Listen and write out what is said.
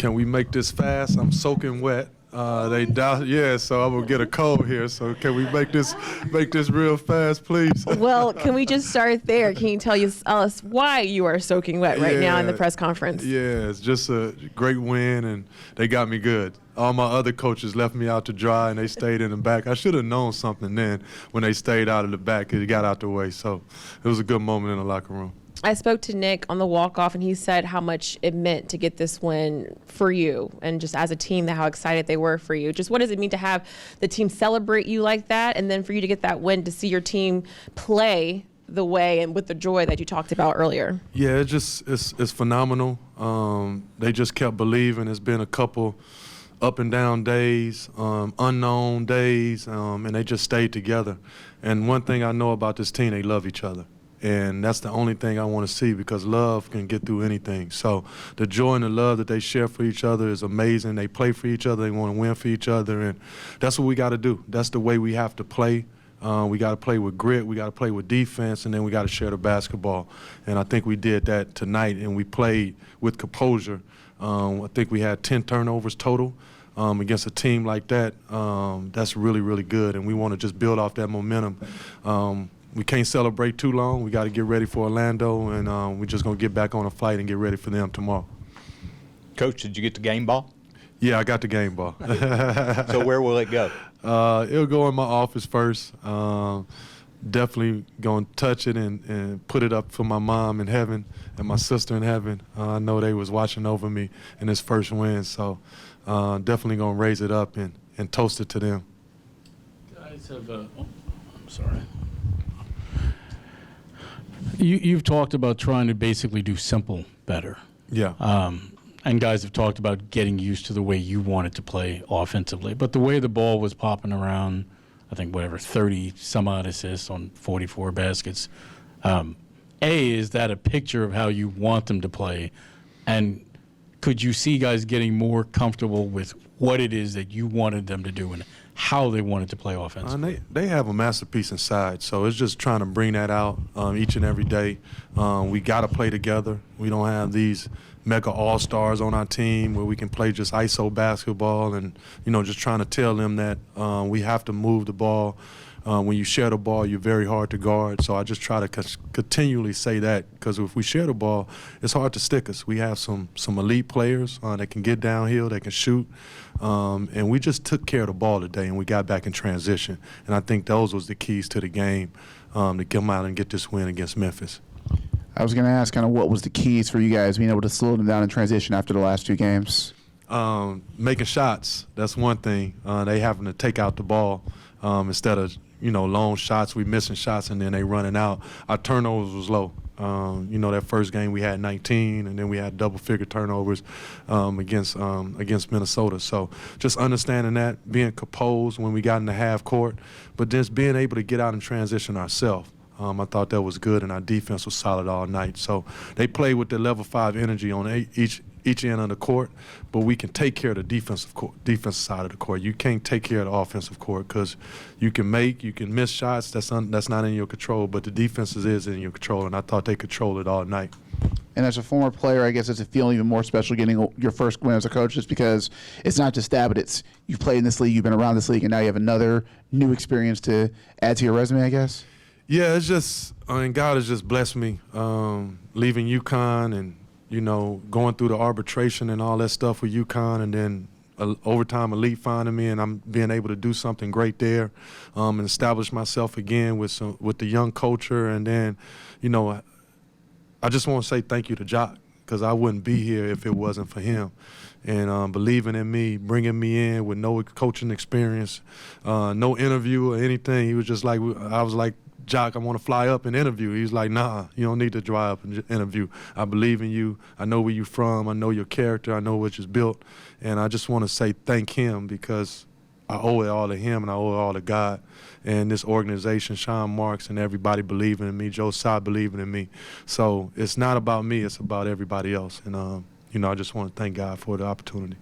Can we make this fast? I'm soaking wet. So I'm gonna get a cold here. So can we make this real fast, please? Well, can we just start there? Can you tell us why you are soaking wet right now in the press conference? Yeah, it's just a great win, and they got me good. All my other coaches left me out to dry, and they stayed in the back. I should have known something then when they stayed out of the back because it got out the way. So it was a good moment in the locker room. I spoke to Nick on the walk-off, and he said how much it meant to get this win for you and just as a team, how excited they were for you. Just what does it mean to have the team celebrate you like that, and then for you to get that win, to see your team play the way and with the joy that you talked about earlier? Yeah, it's phenomenal. They just kept believing. It's been a couple up and down days, unknown days, and they just stayed together. And one thing I know about this team, they love each other. And that's the only thing I want to see, because love can get through anything. So the joy and the love that they share for each other is amazing. They play for each other. They want to win for each other. And that's what we got to do. That's the way we have to play. We got to play with grit. We got to play with defense. And then we got to share the basketball. And I think we did that tonight. And we played with composure. I think we had 10 turnovers total. Against a team like that, that's really, really good. And we want to just build off that momentum. We can't celebrate too long. We got to get ready for Orlando, and we're just going to get back on a flight and get ready for them tomorrow. Coach, did you get the game ball? Yeah, I got the game ball. So where will it go? It'll go in my office first. Definitely going to touch it and put it up for my mom in heaven and my sister in heaven. I know they was watching over me in this first win, so definitely going to raise it up and toast it to them. Guys have I'm sorry. You've talked about trying to basically do simple better. Yeah. And guys have talked about getting used to the way you wanted to play offensively. But the way the ball was popping around, I think, 30 some odd assists on 44 baskets. Is that a picture of how you want them to play? And could you see guys getting more comfortable with what it is that you wanted them to do and how they wanted to play offensively? They have a masterpiece inside, so it's just trying to bring that out each and every day. We got to play together. We don't have these mega all-stars on our team where we can play just ISO basketball and, just trying to tell them that we have to move the ball. When you share the ball, you're very hard to guard. So I just try to continually say that, because if we share the ball, it's hard to stick us. We have some elite players that can get downhill, they can shoot. And we just took care of the ball today, and we got back in transition. And I think those was the keys to the game, to come out and get this win against Memphis. I was going to ask kind of what was the keys for you guys being able to slow them down in transition after the last two games? Making shots, that's one thing. They having to take out the ball instead of long shots. We missing shots and then they running out. Our turnovers was low. That first game we had 19, and then we had double-figure turnovers against Minnesota. So just understanding that, being composed when we got in the half court, but just being able to get out and transition ourselves. I thought that was good, and our defense was solid all night. So they played with the level 5 energy on each end of the court, but we can take care of the defensive side of the court. You can't take care of the offensive court, because you can miss shots. That's not in your control, but the defense is in your control, and I thought they controlled it all night. And as a former player, I guess it's a feeling even more special getting your first win as a coach, just because it's not just that, but it's you've played in this league, you've been around this league, and now you have another new experience to add to your resume, I guess. Yeah, it's just, God has just blessed me leaving UConn and, going through the arbitration and all that stuff with UConn, and then overtime elite finding me, and I'm being able to do something great there and establish myself again with the young culture. And then, I just want to say thank you to Jock, because I wouldn't be here if it wasn't for him. And believing in me, bringing me in with no coaching experience, no interview or anything. He was just like, I was like, Jock, I want to fly up and interview. He's like, nah, you don't need to drive up and interview. I believe in you. I know where you're from. I know your character. I know what you've built. And I just want to say thank him, because I owe it all to him, and I owe it all to God and this organization, Sean Marks, and everybody believing in me, Joe Tsai believing in me. So it's not about me. It's about everybody else. And, I just want to thank God for the opportunity.